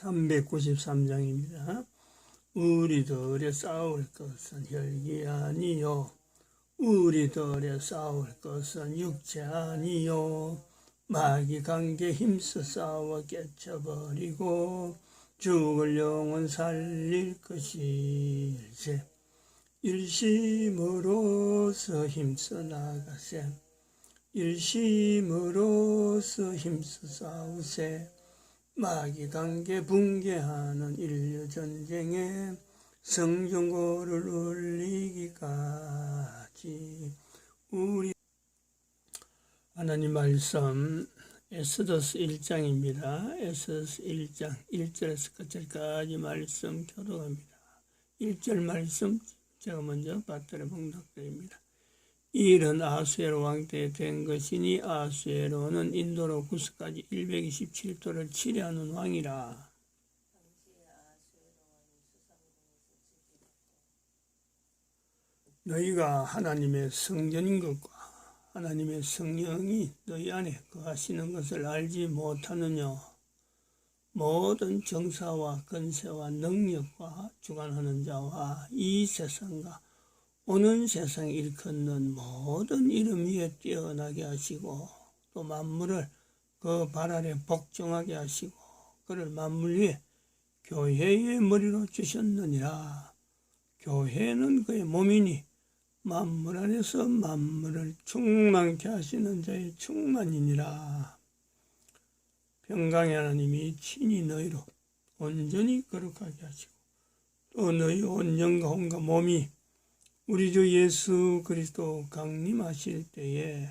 393장입니다. 우리들의 싸울 것은 혈기 아니요 우리들의 싸울 것은 육체 아니요 마귀 관계 힘써 싸워 깨쳐버리고 죽을 영혼 살릴 것일세. 일심으로서 힘써 나가세. 일심으로서 힘써 싸우세. 마귀 관계 붕괴하는 인류 전쟁에 성전고를 울리기까지. 우리 하나님 말씀 에스더서 1장입니다. 에스더서 1장 1절에서 끝절까지 말씀 교독합니다. 1절 말씀 제가 먼저 받들어 봉독드립니다. 이 일은 아수에로 왕 때 된 것이니 아수에로는 인도로 구스까지 127도를 치려하는 왕이라. 너희가 하나님의 성전인 것과 하나님의 성령이 너희 안에 거하시는 것을 알지 못하느냐. 모든 정사와 권세와 능력과 주관하는 자와 이 세상과 오는 세상 일컫는 모든 이름 위에 뛰어나게 하시고 또 만물을 그 발 아래 복종하게 하시고 그를 만물 위에 교회의 머리로 주셨느니라. 교회는 그의 몸이니 만물 안에서 만물을 충만케 하시는 자의 충만이니라. 평강의 하나님이 친히 너희로 온전히 거룩하게 하시고 또 너희 온 영과 혼과 몸이 우리 주 예수 그리스도 강림하실 때에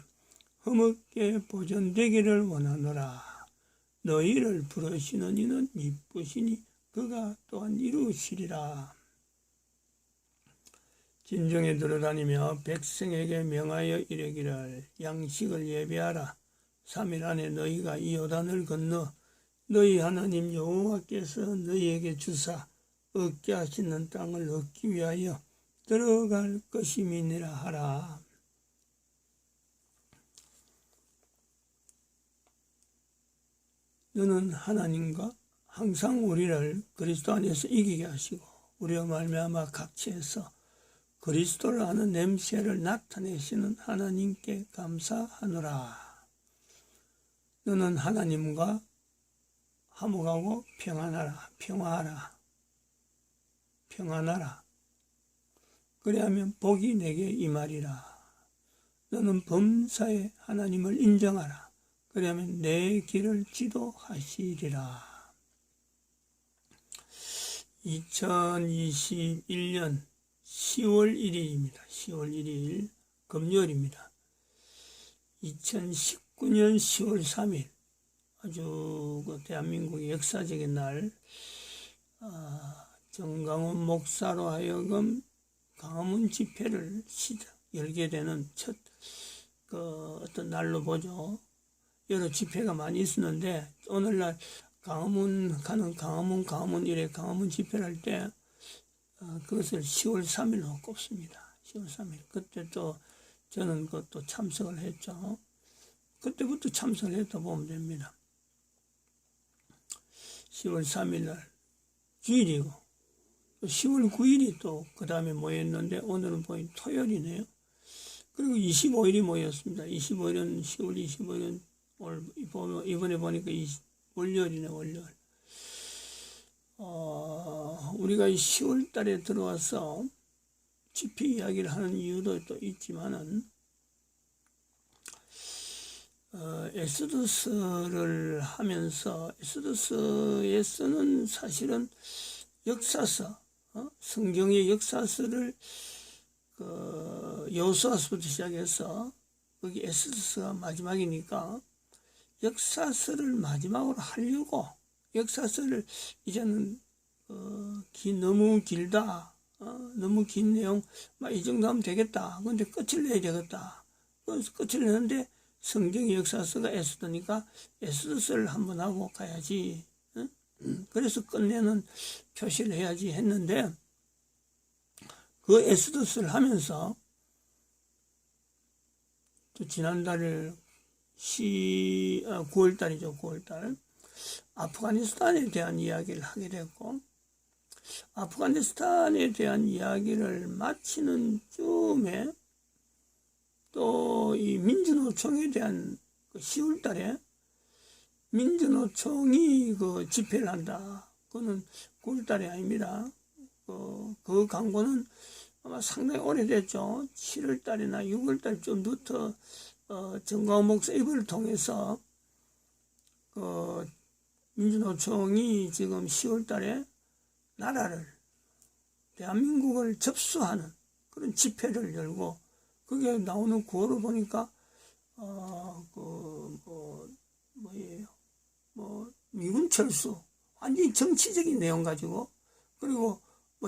흠없게 보존되기를 원하노라. 너희를 부르시는 이는 이쁘시니 그가 또한 이루시리라. 진정에 들어다니며 백성에게 명하여 이르기를 양식을 예비하라. 3일 안에 너희가 이 요단을 건너 너희 하나님 여호와께서 너희에게 주사 얻게 하시는 땅을 얻기 위하여 들어갈 것임이니라 하라. 너는 하나님과 항상 우리를 그리스도 안에서 이기게 하시고 우리와 말미암아 각처에서 그리스도를 아는 냄새를 나타내시는 하나님께 감사하노라. 너는 하나님과 화목하고 평안하라. 평안하라. 그리하면 복이 내게 임하리라. 너는 범사에 하나님을 인정하라. 그리하면 내 길을 지도하시리라. 2021년 10월 1일입니다. 10월 1일 금요일입니다. 2019년 10월 3일 아주 대한민국의 역사적인 날, 정강훈 목사로 하여금 광화문 집회를 열게 되는 첫 어떤 날로 보죠. 여러 집회가 많이 있었는데 오늘날 광화문 이래 광화문 집회를 할 때 그것을 10월 3일로 꼽습니다. 10월 3일. 그때 또 저는 그것도 참석을 했죠. 그때부터 참석을 했다 보면 됩니다. 10월 3일 날 주일이고 10월 9일이 또 그 다음에 모였는데 오늘은 보니 토요일이네요. 그리고 25일이 모였습니다. 25일은 10월 25일은 이번에 보니까 월요일이네. 월요일. 우리가 10월 달에 들어와서 집회 이야기를 하는 이유도 또 있지만은 엑소더스를 하면서 엑소더스에서는 사실은 역사서, 성경의 역사서를 여호수아서부터 시작해서 거기 엑소더스가 마지막이니까 역사서를 마지막으로 하려고 역사서를 이제는 너무 길다, 너무 긴 내용 이 정도 하면 되겠다. 근데 끝을 내야 되겠다. 그래서 끝을 내는데 성경의 역사서가 에스더니까 에스더서를 한번 하고 가야지. 그래서 끝내는 표시를 해야지 했는데 그 에스더서를 하면서 또 지난달 9월달이죠. 9월달 아프가니스탄에 대한 이야기를 하게 됐고, 아프가니스탄에 대한 이야기를 마치는 쯤에 또 이 민주노총에 대한 10월 달에 민주노총이 그 집회를 한다. 그거는 9월 달이 아닙니다. 그 광고는 아마 상당히 오래됐죠. 7월 달이나 6월 달쯤부터 정광훈 목사 입을 통해서 민주노총이 지금 10월 달에 나라를, 대한민국을 접수하는 그런 집회를 열고, 그게 나오는 구호를 보니까 미군 철수, 완전히 정치적인 내용 가지고, 그리고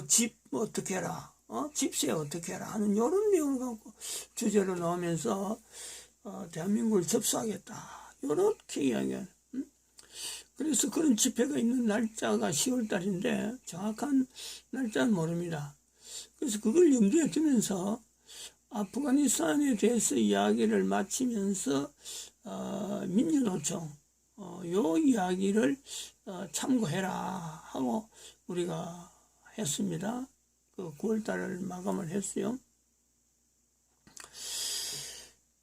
집 어떻게 해라, 집세 어떻게 해라 하는 이런 내용을 갖고 주제로 나오면서 대한민국을 접수하겠다, 이렇게 이야기하는. 그래서 그런 집회가 있는 날짜가 10월 달인데 정확한 날짜는 모릅니다. 그래서 그걸 염두에 두면서 아프가니스탄에 대해서 이야기를 마치면서 민주노총 요 이야기를 참고해라 하고 우리가 했습니다. 그 9월달을 마감을 했어요.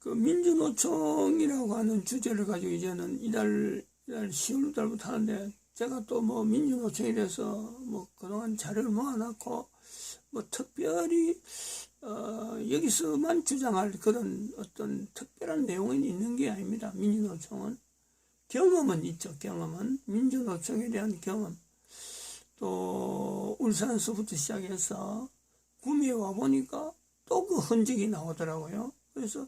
그 민주노총이라고 하는 주제를 가지고 이제는 이달 10월달부터 하는데, 제가 또 민주노총에 대해서 그동안 자료를 모아놨고 특별히 여기서만 주장할 그런 어떤 특별한 내용은 있는 게 아닙니다. 민주노총은 경험은 있죠. 경험은 민주노총에 대한 경험, 또 울산서부터 시작해서 구미에 와보니까 또 그 흔적이 나오더라고요. 그래서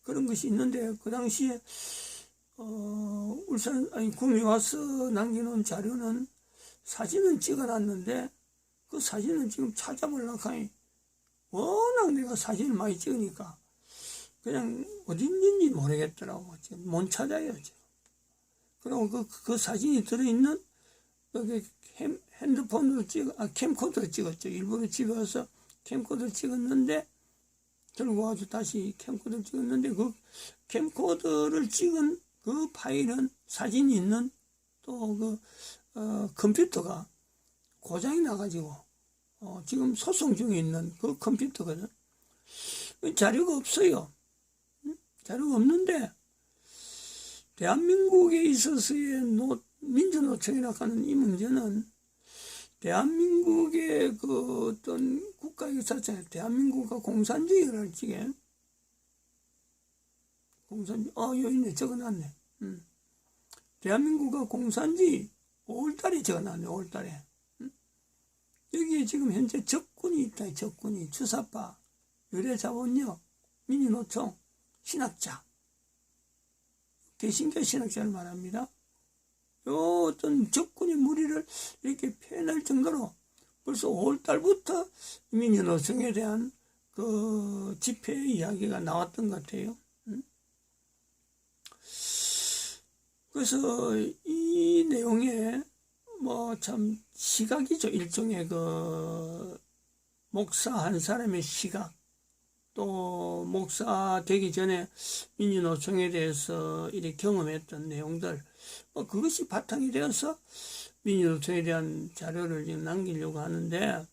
그런 것이 있는데, 그 당시에 구미 와서 남겨놓은 자료는 사진은 찍어놨는데, 그 사진은 지금 찾아보려고 하니 워낙 내가 사진을 많이 찍으니까 그냥 어디 있는지 모르겠더라고. 지금 못 찾아요, 지금. 그리고 그 사진이 들어있는 여기 핸드폰으로 캠코더로 찍었죠. 일부러 집에 와서 캠코더를 찍었는데, 들고 와서 다시 캠코더를 찍었는데, 그 캠코더를 찍은 그 파일은, 사진이 있는 또 컴퓨터가 고장이 나가지고 지금 소송 중에 있는 그 컴퓨터거든. 자료가 없어요. 자료가 없는데, 대한민국에 있어서의 민주노총이라고 하는 이 문제는 대한민국의 그 어떤 국가 역사잖아요. 대한민국과 공산주의를 할 적에 여기 있네. 적어놨네. 대한민국과 공산주의 5월달에 적어놨네. 5월달에. 여기에 지금 현재 적군이 있다. 적군이 주사파, 의뢰자본력, 민주노총, 신학자, 개신교 신학자를 말합니다. 요 어떤 적군의 무리를 이렇게 표현할 정도로 벌써 5월달부터 민주노총에 대한 그 집회 이야기가 나왔던 것 같아요. 그래서 이 내용에 참 시각이죠. 일종의 그 목사 한 사람의 시각, 또 목사 되기 전에 민주노총에 대해서 이렇게 경험했던 내용들, 그것이 바탕이 되어서 민주노총에 대한 자료를 지금 남기려고 하는데,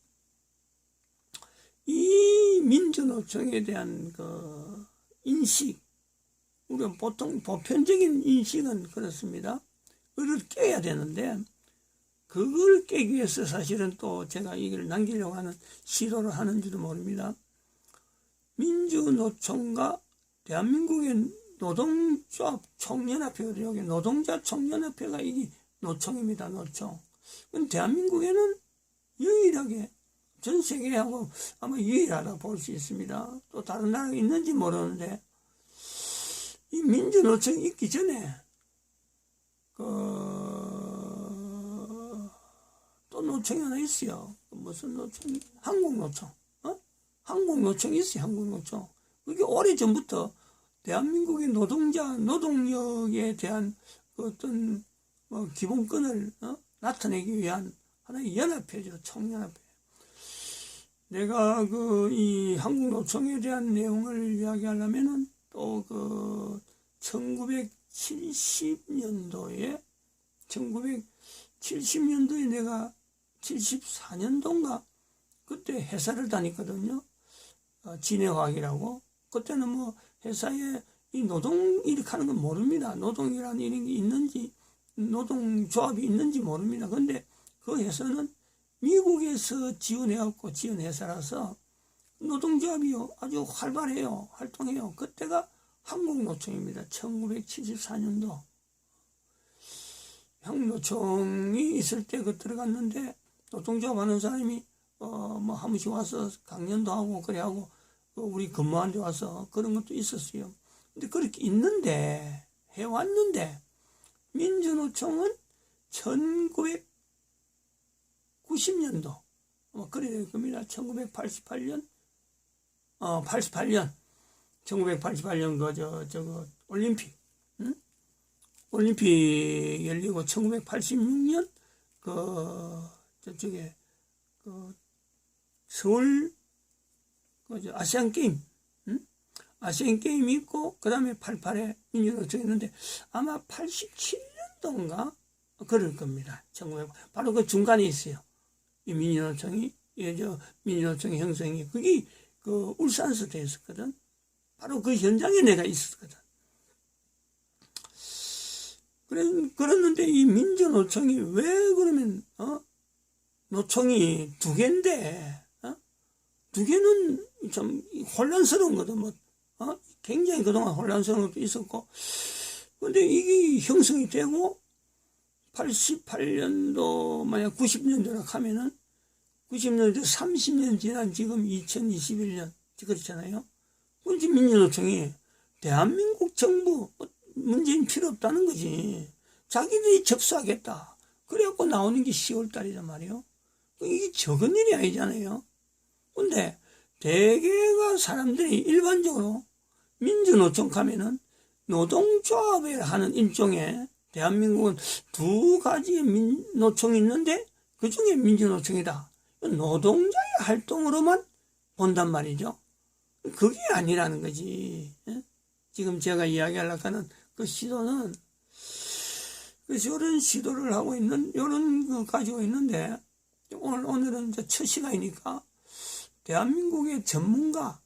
이 민주노총에 대한 그 인식, 우리가 보통 보편적인 인식은 그렇습니다. 그걸 깨야 되는데, 그걸 깨기 위해서 사실은 또 제가 이걸 남기려고 하는 시도를 하는지도 모릅니다. 민주노총과 대한민국의 노동조합 총연합회가, 여기 노동자 총연합회가 이게 노총입니다. 노총. 대한민국에는 유일하게, 전 세계하고 아마 유일하다고 볼 수 있습니다. 또 다른 나라가 있는지 모르는데, 이 민주노총이 있기 전에 또 노총이 하나 있어요. 무슨 노총? 한국노총. 한국노총이 있어요. 한국노총. 그게 오래전부터 대한민국의 노동력에 대한 어떤 기본권을 나타내기 위한 하나의 연합회죠. 총연합회. 내가 이 한국노총에 대한 내용을 이야기하려면은 또 1970년도에 1970년도에 내가 74년도인가 그때 회사를 다녔거든요. 진해화학이라고. 그때는 뭐 회사에 이 노동 이렇게 하는 건 모릅니다. 노동이라는 이런 게 있는지 노동조합이 있는지 모릅니다. 근데 그 회사는 미국에서 지원해갖고 지원 회사라서 노동조합이요 아주 활발해요. 활동해요. 그때가 한국노총입니다. 1974년도 한국노총이 있을 때 그 들어갔는데 노동조합 하는 사람이 뭐 한 번씩 와서 강연도 하고 그래 하고 우리 근무한 데 와서 그런 것도 있었어요. 근데 그렇게 있는데 해왔는데 민주노총은 1990년도 그래야 될 겁니다. 1988년 1988년 저거 올림픽 올림픽 열리고 1986년 저쪽에 서울 아시안 게임 아시안 게임이 있고 그 다음에 88에 민주노총이 있는데 아마 87년도인가 그럴 겁니다. 바로 그 중간에 있어요. 이 민주노총이 민주노총의 형성이 그게 그 울산에서 됐었거든. 바로 그 현장에 내가 있었거든. 그랬는데 이 민주노총이 왜 그러면 노총이 두 개인데 두 개는 좀 혼란스러운 거든. 뭐 굉장히 그동안 혼란스러운 것도 있었고 근데 이게 형성이 되고 88년도 만약 90년도라 하면은 90년도 30년 지난 지금 2021년 그렇잖아요. 그런지 민주노총이 대한민국 정부 문재인 필요 없다는 거지. 자기들이 접수하겠다. 그래갖고 나오는 게 10월달이란 말이에요. 이게 적은 일이 아니잖아요. 근데 대개가 사람들이 일반적으로 민주노총 가면은 노동조합에 하는 일종의 대한민국은 두 가지의 노총이 있는데 그 중에 민주노총이다. 노동자의 활동으로만 본단 말이죠. 그게 아니라는 거지. 지금 제가 이야기하려고 하는 그 시도는 그래서 이런 시도를 하고 있는 이런 거 가지고 있는데 오늘은 이제 첫 시간이니까 대한민국의 전문가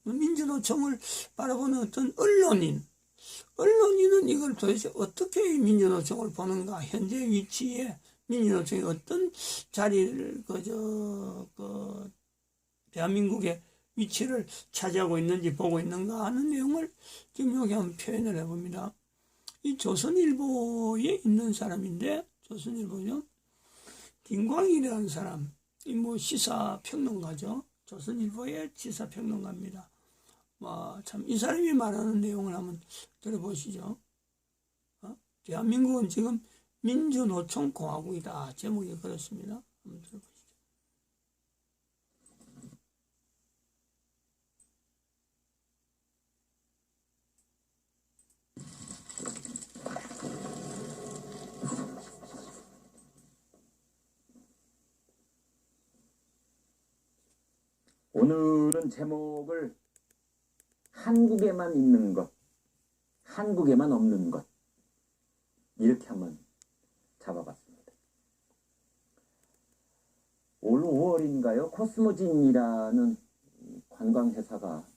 민주노총을 바라보는 어떤 언론인은 이걸 도대체 어떻게 민주노총을 보는가, 현재 위치에 민주노총이 어떤 자리를 대한민국의 위치를 차지하고 있는지 보고 있는가 하는 내용을 지금 여기 한번 표현을 해봅니다. 이 조선일보에 있는 사람인데, 조선일보죠. 김광일이라는 사람, 이 뭐 시사평론가죠. 조선일보의 시사평론가입니다. 참 이 사람이 말하는 내용을 한번 들어보시죠. 대한민국은 지금 민주노총 공화국이다. 제목이 그렇습니다. 한번 들어보시죠. 오늘은 제목을 한국에만 있는 것, 한국에만 없는 것, 이렇게 한번 잡아봤습니다. 올 5월인가요? 코스모진이라는 관광회사가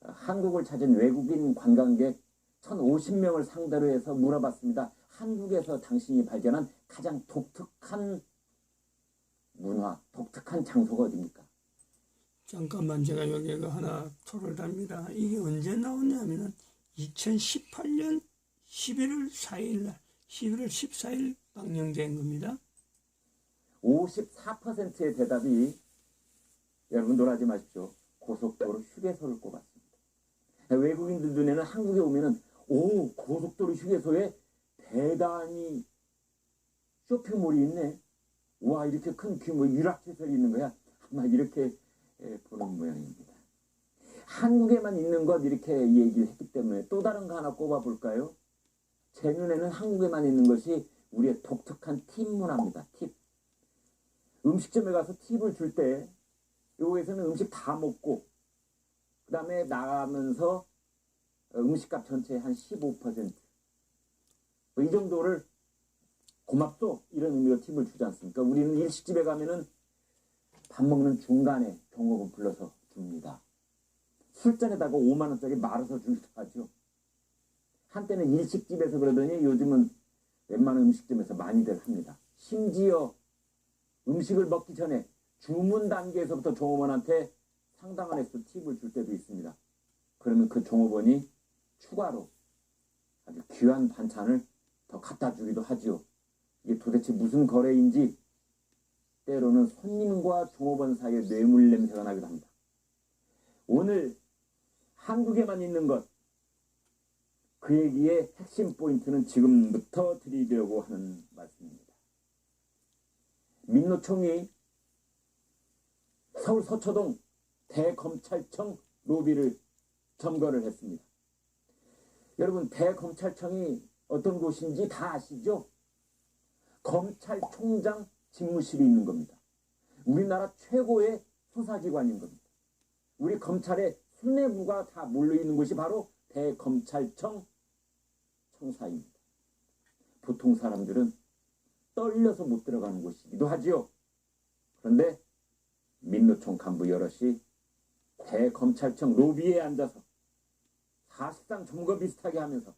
한국을 찾은 외국인 관광객 1,050명을 상대로 해서 물어봤습니다. 한국에서 당신이 발견한 가장 독특한 문화, 독특한 장소가 어디입니까? 잠깐만 제가 여기에 하나 토를 답니다. 이게 언제 나오냐면은 2018년 11월 4일 날 11월 14일 방영된 겁니다. 54%의 대답이, 여러분 놀라지 마십시오, 고속도로 휴게소를 꼽았습니다. 외국인들 눈에는 한국에 오면은 고속도로 휴게소에 대단히 쇼핑몰이 있네, 와 이렇게 큰 규모 유락시설이 있는 거야, 아마 이렇게 보는 모양입니다. 한국에만 있는 것 이렇게 얘기를 했기 때문에 또 다른 거 하나 꼽아볼까요? 제 눈에는 한국에만 있는 것이 우리의 독특한 팁 문화입니다. 팁. 음식점에 가서 팁을 줄 때 여기에서는 음식 다 먹고 그 다음에 나가면서 음식값 전체의 한 15%, 이 정도를 고맙소 이런 의미로 팁을 주지 않습니까? 우리는 일식집에 가면은 밥 먹는 중간에 종업원 불러서 줍니다. 술잔에다가 5만 원짜리 말아서 주기도 하죠. 한때는 일식집에서 그러더니 요즘은 웬만한 음식점에서 많이들 합니다. 심지어 음식을 먹기 전에 주문 단계에서부터 종업원한테 상당한 액수 팁을 줄 때도 있습니다. 그러면 그 종업원이 추가로 아주 귀한 반찬을 더 갖다 주기도 하지요. 이게 도대체 무슨 거래인지 때로는 손님과 종업원 사이에 뇌물 냄새가 나기도 합니다. 오늘 한국에만 있는 것, 그 얘기의 핵심 포인트는 지금부터 드리려고 하는 말씀입니다. 민노총이 서울 서초동 대검찰청 로비를 점거를 했습니다. 여러분, 대검찰청이 어떤 곳인지 다 아시죠? 검찰총장 집무실이 있는 겁니다. 우리나라 최고의 수사기관인 겁니다. 우리 검찰의 수뇌부가 다 몰려있는 곳이 바로 대검찰청 청사입니다. 보통 사람들은 떨려서 못 들어가는 곳이기도 하지요. 그런데 민노총 간부 여럿이 대검찰청 로비에 앉아서 사실상 점거 비슷하게 하면서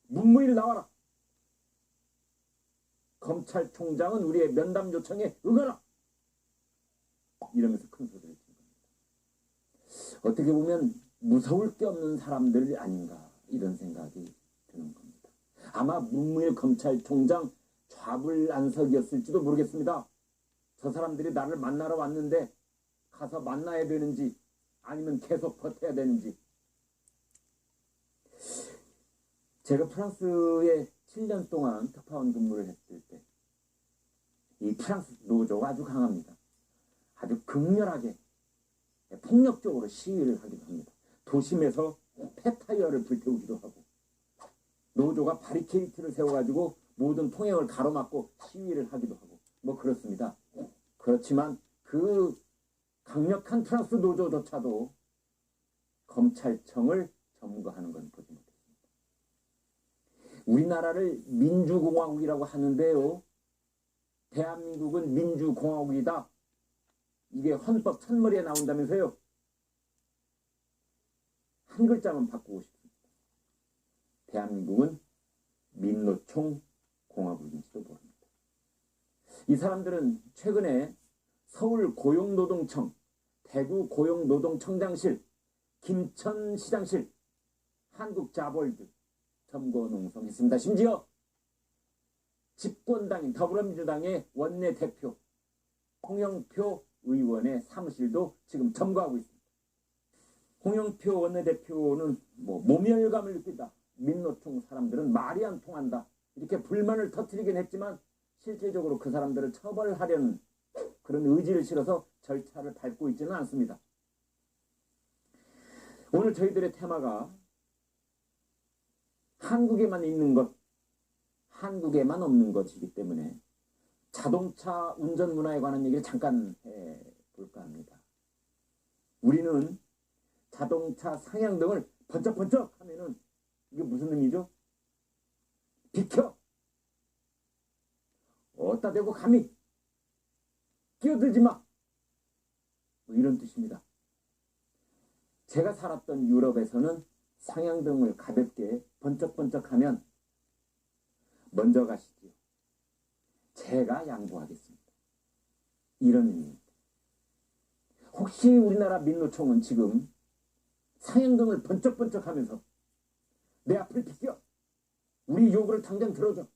문무일 나와라. 검찰총장은 우리의 면담 요청에 응하라. 이러면서 큰 소리를 친 겁니다. 어떻게 보면 무서울 게 없는 사람들 아닌가 이런 생각이 드는 겁니다. 아마 문무일 검찰총장 좌불안석이었을지도 모르겠습니다. 저 사람들이 나를 만나러 왔는데 가서 만나야 되는지 아니면 계속 버텨야 되는지. 제가 프랑스에 7년 동안 특파원 근무를 했을 때 이 프랑스 노조가 아주 강합니다. 아주 극렬하게 폭력적으로 시위를 하기도 합니다. 도심에서 폐타이어를 불태우기도 하고 노조가 바리케이트를 세워가지고 모든 통행을 가로막고 시위를 하기도 하고 뭐 그렇습니다. 그렇지만 그 강력한 프랑스 노조조차도 검찰청을 점거하는 건 보지 못했습니다. 우리나라를 민주공화국이라고 하는데요. 대한민국은 민주공화국이다. 이게 헌법 첫머리에 나온다면서요. 한 글자만 바꾸고 싶습니다. 대한민국은 민노총 공화국인지도 모릅니다. 이 사람들은 최근에 서울 고용노동청, 대구 고용노동청장실, 김천시장실, 한국자볼드 점거 농성했습니다. 심지어 집권당인 더불어민주당의 원내대표 홍영표 의원의 사무실도 지금 점거하고 있습니다. 홍영표 원내대표는 모멸감을 느낀다. 민노총 사람들은 말이 안 통한다. 이렇게 불만을 터뜨리긴 했지만 실질적으로 그 사람들을 처벌하려는 그런 의지를 실어서 절차를 밟고 있지는 않습니다. 오늘 저희들의 테마가 한국에만 있는 것, 한국에만 없는 것이기 때문에 자동차 운전 문화에 관한 얘기를 잠깐 해볼까 합니다. 우리는 자동차 상향등을 번쩍번쩍 하면은 이게 무슨 의미죠? 비켜! 어디다 대고 감히 끼어들지 마! 뭐 이런 뜻입니다. 제가 살았던 유럽에서는 상향등을 가볍게 번쩍번쩍하면 먼저 가시지요. 제가 양보하겠습니다. 이런 의미입니다. 혹시 우리나라 민노총은 지금 상향등을 번쩍번쩍하면서 내 앞을 비켜! 우리 요구를 당장 들어줘!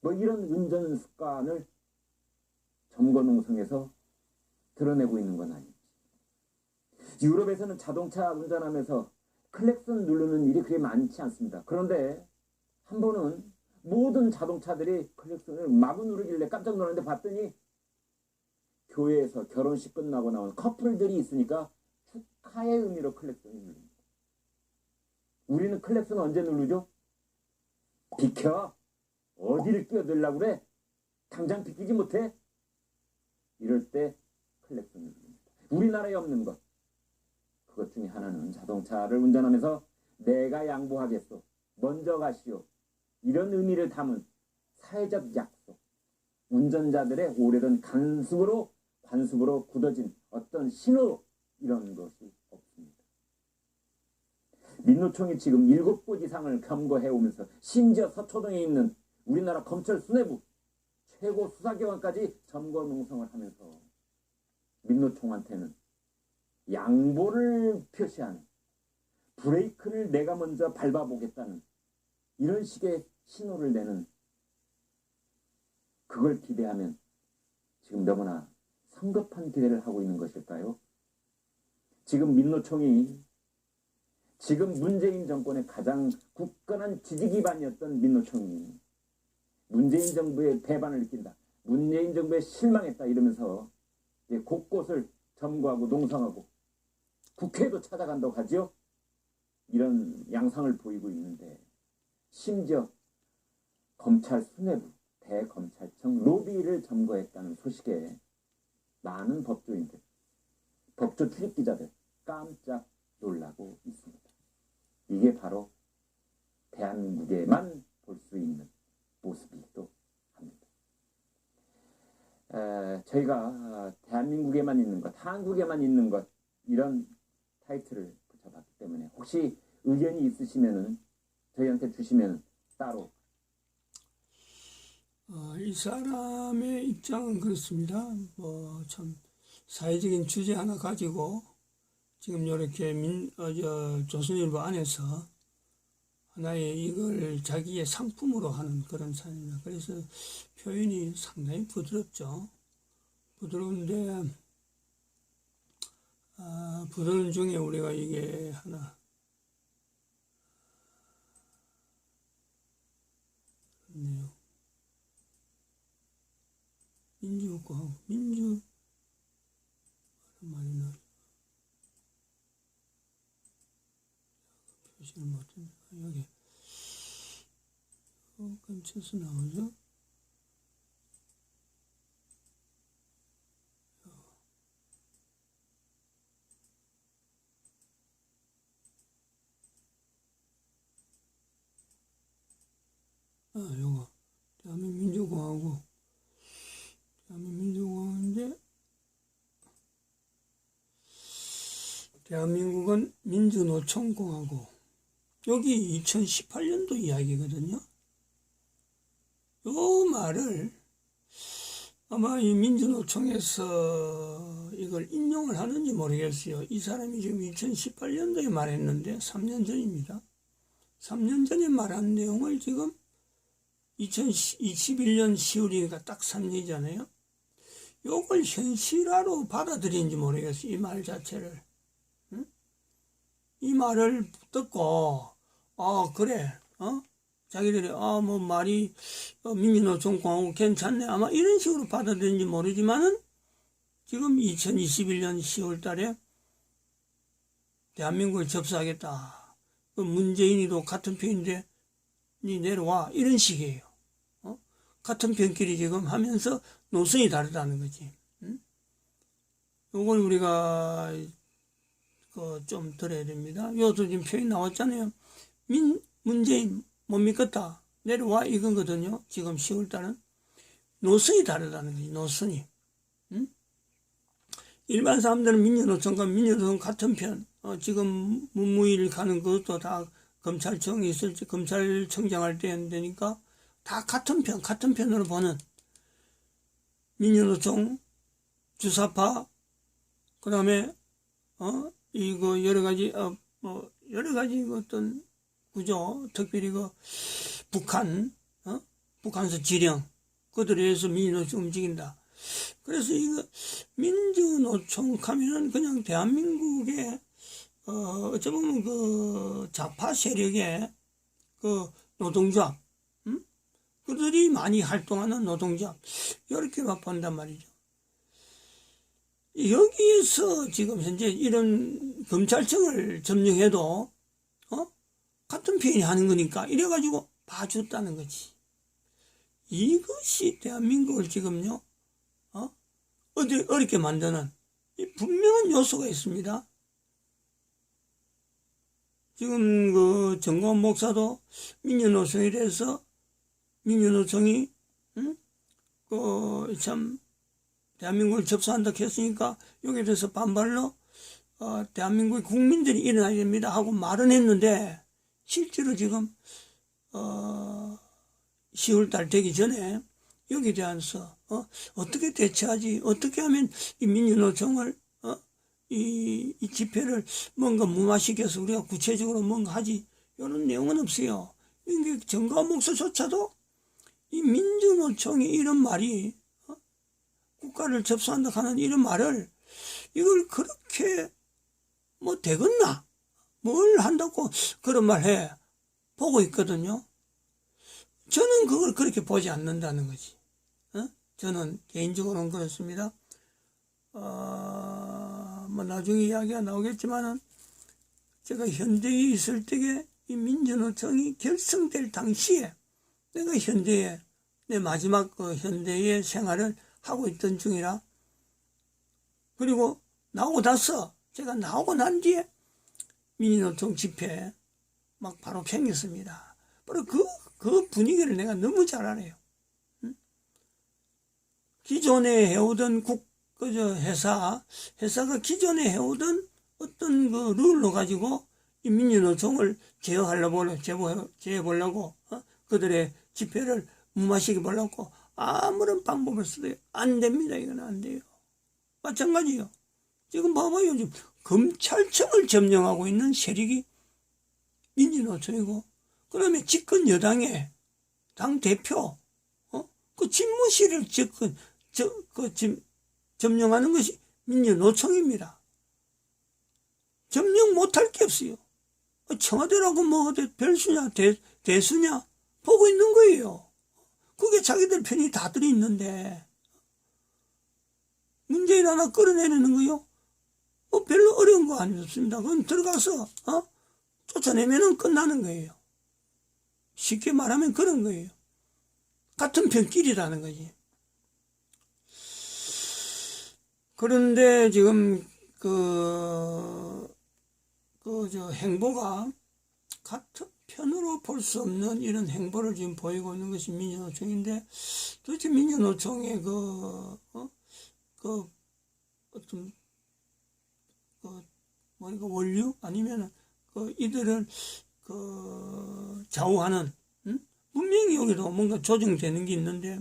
뭐 이런 운전 습관을 점거농성에서 드러내고 있는 건 아닌지. 유럽에서는 자동차 운전하면서 클렉션 누르는 일이 그리 많지 않습니다. 그런데 한 번은 모든 자동차들이 클렉션을 마구 누르길래 깜짝 놀랐는데 봤더니 교회에서 결혼식 끝나고 나온 커플들이 있으니까 축하의 의미로 클렉션을 누릅니다. 우리는 클렉션 언제 누르죠? 비켜! 어디를 끼어들려고 그래? 당장 비키지 못해? 이럴 때 클렉션을 누릅니다. 우리나라에 없는 것. 그것 중에 하나는 자동차를 운전하면서 내가 양보하겠소. 먼저 가시오. 이런 의미를 담은 사회적 약속, 운전자들의 오래된 관습으로 굳어진 어떤 신호 이런 것이 없습니다. 민노총이 지금 7곳 이상을 점거해 오면서 심지어 서초동에 있는 우리나라 검찰 수뇌부 최고 수사기관까지 점거 농성을 하면서 민노총한테는 양보를 표시하는, 브레이크를 내가 먼저 밟아보겠다는 이런 식의 신호를 내는, 그걸 기대하면 지금 너무나 성급한 기대를 하고 있는 것일까요? 지금 민노총이 지금 문재인 정권의 가장 굳건한 지지 기반이었던 민노총이 문재인 정부의 배반을 느낀다, 문재인 정부에 실망했다 이러면서 이제 곳곳을 점거하고 농성하고 국회에도 찾아간다고 하죠. 이런 양상을 보이고 있는데, 심지어 검찰 수뇌부, 대검찰청 로비를 점거했다는 소식에 많은 법조인들, 법조 출입기자들 깜짝 놀라고 있습니다. 이게 바로 대한민국에만 볼 수 있는 모습이기도 합니다. 저희가 대한민국에만 있는 것, 한국에만 있는 것, 이런 타이틀을 붙여봤기 때문에 혹시 의견이 있으시면은 저희한테 주시면 따로. 이 사람의 입장은 그렇습니다. 뭐 참 사회적인 주제 하나 가지고 지금 이렇게 조선일보 안에서 하나의 이걸 자기의 상품으로 하는 그런 사람입니다. 그래서 표현이 상당히 부드럽죠. 부드러운데 부드러운 중에 우리가 이게 하나 그렇네요. 민주국가하고 민주 말이 나죠. 표시를 못했네. 여기 근처에서 나오죠. 요거 대한민국인데 대한민국은 민주노총공화국. 여기 2018년도 이야기거든요. 요 말을 아마 이 민주노총에서 이걸 인용을 하는지 모르겠어요. 이 사람이 지금 2018년도에 말했는데 3년 전입니다. 3년 전에 말한 내용을 지금 2021년 10월이니까 딱 3년이잖아요. 요걸 현실화로 받아들인지 모르겠어요. 이 말 자체를. 응? 이 말을 듣고 그래, 자기들이 뭐 말이 민주노총 공화국 괜찮네, 아마 이런 식으로 받아들인지 모르지만은 지금 2021년 10월 달에 대한민국을 접수하겠다, 문재인이도 같은 편인데 니 내려와, 이런 식이에요. 같은 편끼리 지금 하면서 노선이 다르다는 거지. 요걸 우리가 좀 들어야 됩니다. 요도 지금 표현이 나왔잖아요. 문재인 못 믿겠다, 내려와, 이거거든요. 지금 10월달은 노선이 다르다는 거지. 노선이. 일반 사람들은 민주노총과 민주노총 같은 편, 지금 문무일 가는 것도 다 검찰청이 있을 때 검찰청장 할 때 되니까 다 같은 편으로 보는 민주노총 주사파, 그 다음에 이거 여러 가지 어떤 구조, 특별히 북한서 지령, 그들에 의해서 민주노총 움직인다. 그래서 이거 민주노총 하면은 그냥 대한민국의 어찌 보면 좌파 세력의 노동조합, 그들이 많이 활동하는 노동조합, 이렇게만 본단 말이죠. 여기에서 지금 현재 이런 검찰청을 점령해도 같은 편이 하는 거니까 이래가지고 봐줬다는 거지. 이것이 대한민국을 지금요 어렵게 만드는 분명한 요소가 있습니다. 지금 그 정광훈 목사도 민주노총에 대해서 민주노총이 참 대한민국을 접수한다 했으니까 여기에 대해서 반발로 대한민국의 국민들이 일어나야 됩니다 하고 말은 했는데 실제로 지금 10월달 되기 전에 여기에 대해서 어떻게 대처하지, 어떻게 하면 이 민주노총을 이 집회를 뭔가 무마시켜서 우리가 구체적으로 뭔가 하지, 이런 내용은 없어요. 이게 정광훈 목사조차도 이 민주노총이 이런 말이 국가를 접수한다 하는 이런 말을 이걸 그렇게 뭐 되겠나, 뭘 한다고 그런 말 해 보고 있거든요. 저는 그걸 그렇게 보지 않는다는 거지. 저는 개인적으로는 그렇습니다. 뭐 나중에 이야기가 나오겠지만은 제가 현대에 있을 때에 이 민주노총이 결성될 당시에 내가 현대에 내 마지막 그 현대의 생활을 하고 있던 중이라, 그리고 나오고 나서 제가 나오고 난 뒤에 민주노총 집회 막 바로 생겼습니다. 바로 그 분위기를 내가 너무 잘 알아요. 기존에 해오던 회사가 기존에 해오던 어떤 그 룰로 가지고 이 민주노총을 제어해보려고 그들의 집회를 무마시켜 보려고 아무런 방법을 써도 안 됩니다. 이건 안 돼요. 마찬가지요. 지금 봐봐요. 요즘 검찰청을 점령하고 있는 세력이 민주노총이고, 그다음에 집권 여당의 당 대표, 그 집무실을 점령하는 것이 민주노총입니다. 점령 못할 게 없어요. 청와대라고 뭐 별수냐 대수냐 보고 있는 거예요. 그게 자기들 편이 다 들어있는데 문재인 하나 끌어내리는 거요? 별로 어려운 거 아니었습니다. 그건 들어가서 쫓아내면은 끝나는 거예요. 쉽게 말하면 그런 거예요. 같은 편끼리라는 거지. 그런데 지금 행보가 같은 편으로 볼 수 없는 이런 행보를 지금 보이고 있는 것이 민주노총인데, 도대체 민주노총의 어떤 원류 아니면은 이들을 좌우하는, 분명히 여기도 뭔가 조정되는 게 있는데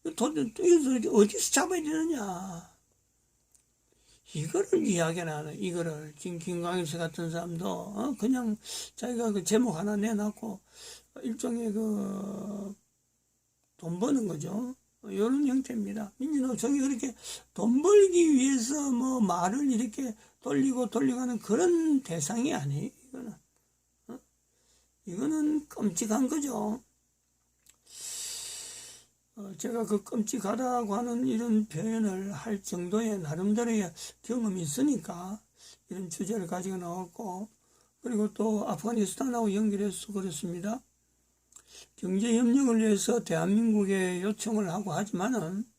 이것을 어디서 잡아야 되느냐, 이거를 이야기를 하는, 이거를 지금 김광일 씨 같은 사람도 그냥 자기가 그 제목 하나 내놨고 일종의 돈 버는 거죠. 이런 형태입니다. 민주노총이 그렇게 돈 벌기 위해서 뭐 말을 이렇게 돌리고 하는 그런 대상이 아니에요. 이거는 끔찍한 거죠. 제가 그 끔찍하다고 하는 이런 표현을 할 정도의 나름대로의 경험이 있으니까 이런 주제를 가지고 나왔고, 그리고 또 아프가니스탄하고 연결해서 그렇습니다. 경제협력을 위해서 대한민국에 요청을 하고 하지만은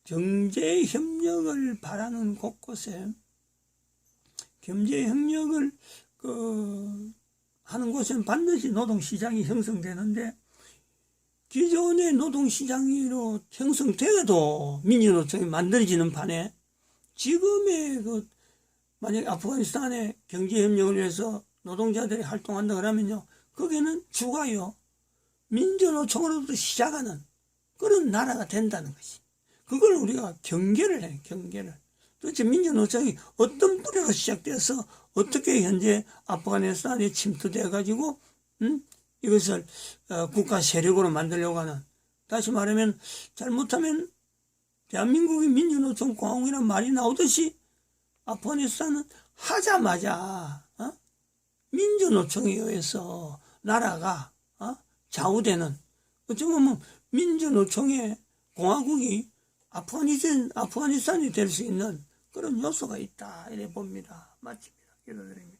경제협력을 바라는 곳곳에 경제협력을 하는 곳에는 반드시 노동시장이 형성되는데, 기존의 노동시장으로 형성되어도 민주노총이 만들어지는 판에 지금의 만약 아프가니스탄의 경제협력을 위해서 노동자들이 활동한다 그러면요, 거기는 주가요 민주노총으로부터 시작하는 그런 나라가 된다는 것이, 그걸 우리가 경계를 해요. 경계를. 도대체 민주노총이 어떤 뿌리로 시작돼서 어떻게 현재 아프가니스탄에 침투돼 가지고 이것을 국가 세력으로 만들려고 하는, 다시 말하면 잘못하면 대한민국이 민주노총 공화국이라는 말이 나오듯이 아프가니스탄은 하자마자 민주노총에 의해서 나라가 좌우되는, 어쩌면 민주노총의 공화국이 아프가니스탄이 될 수 있는 그런 요소가 있다, 이래 봅니다. 마칩니다. 기도드립니다.